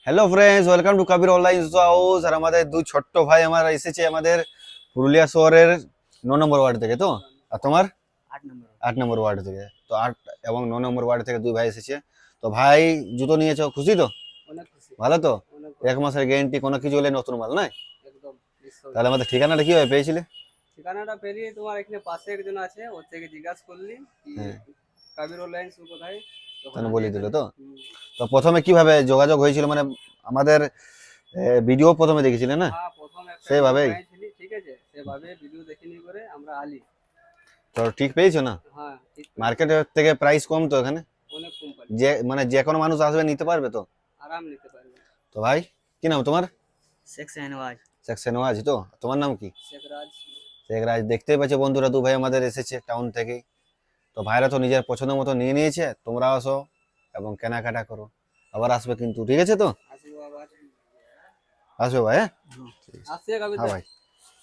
Hello friends, welcome to Kabir online house. আর আমাদের দুই ছোট্ট ভাই আমার এসেছে আমাদের পুরুলিয়া শহরের 9 নম্বর ওয়ার্ড থেকে। তো আর তোমার 8 নম্বর ওয়ার্ড থেকে। তো 8 এবং 9 নম্বর ওয়ার্ড থেকে দুই ভাই এসেছে। তো ভাই, জুতো নিয়েছো, খুশি তো? অনেক খুশি। ভালো তো? অনেক 1 মাসের গ্যারেন্টি, কোনো কিছু হলে নতুন মাল নয়? একদম নিশ্চয়ই। তাহলে আমাদের ঠিকানাটা কিভাবে পেয়েছিলে? ঠিকানাটা পেরিয়ে তোমার এখানে পাশে একজন আছে, ওর থেকে জিজ্ঞাসা করলি কি হ্যাঁ, কাবির অনলাইন কোথায়, তখন তাহলে আমি বলে দিল এখানে তো। তো প্রথমে কিভাবে যোগাযোগ হয়েছিল, মানে আমাদের ভিডিও প্রথমে দেখেছিলে না? হ্যাঁ, প্রথম একটা ভিডিও সেইভাবেই। বানিয়েছিলি, ঠিক আছে, সেভাবে ভিডিও দেখে নিয়ে করে আমরা আলি। তো ঠিক পেয়েছো না? হ্যাঁ, ঠিক পেয়েছি। মার্কেটের থেকে প্রাইস কম তো এখানে? অনেক কোম্পানি, যে মানে যে কোনো মানুষ আসবে, নিতে পারবে তো? আরাম নিতে পারবে। তো ভাই, কি নাম তোমার? শেখ শাহনওয়াজ। শেখ নওয়াজ তো? তোমার নাম কি? শেখ রাজ। শেখ রাজ। দেখতেই পাচ্ছ বন্ধুরা, দু ভাই আমাদের এসেছে টাউন থেকে। তো ভাইরা তো নিজের পছন্দ মতো নিয়ে নিয়েছে। তোমরা আসো এবং কেনাকাটা করো। আবার আসবে কিন্তু, ঠিক আছে তো? আসবো আবার। আসবে ভাই, হ্যাঁ? আসছে কবির হ্যাঁ ভাই।